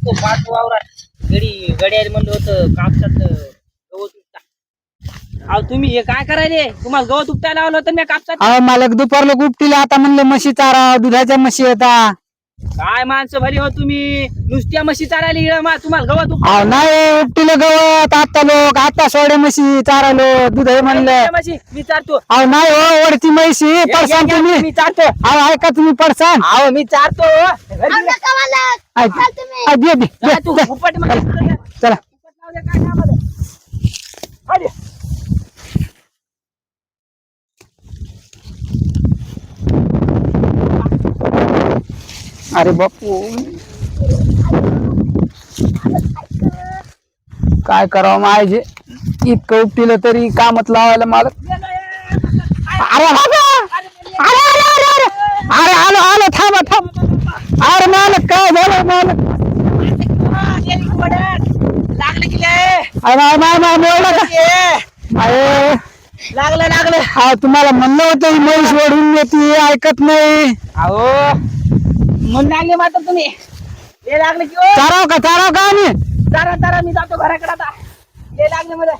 तो पाच वावरात गड्याला म्हणलं होतं कापसात गवत उपटा. अहो तुम्ही हे काय करायले? तुम्हाला गवत उपटायला लावलं होतं मी कापसात. अहो मला दुपारला गुपटीला आता म्हणलं म्हशी चारा, दुधाच्या म्हशी येतात. काय माणसं भरी हो तुम्ही, नुसत्या म्हशी चारायला इळं मा तुम्हाला गवत अहो नाही उपटीलं गवत, आता लोक आता सोडे म्हशी चारायलो दूध आहे म्हणलं. म्हशी मी चारतो. अहो नाही हो, वडती म्हशी पडसान तुम्ही. मी चारतो. अहो ऐका तुम्ही पडसान. अहो मी चारतो. दे दे जा तू उपट मला. चला. उपट लावू दे, काय कामाला? हट. अरे बापू काय करावं माझे, इतकं उपटीलं तरी कामात लावायला मला. अरे अरे अरे अरे आलो आलो, थांबा थांब. अरे मालक काय झालं मालक? लागलं की लागलं लागलं. हा तुम्हाला म्हणलं होतं ही म्हैस ओढून येते, ऐकत नाही. अहो म्हणून लागले मात्र तुम्ही. हे लागलं की चाराव का आम्ही? चारा चारा मी जातो घराकडे आता. हे लागले मला.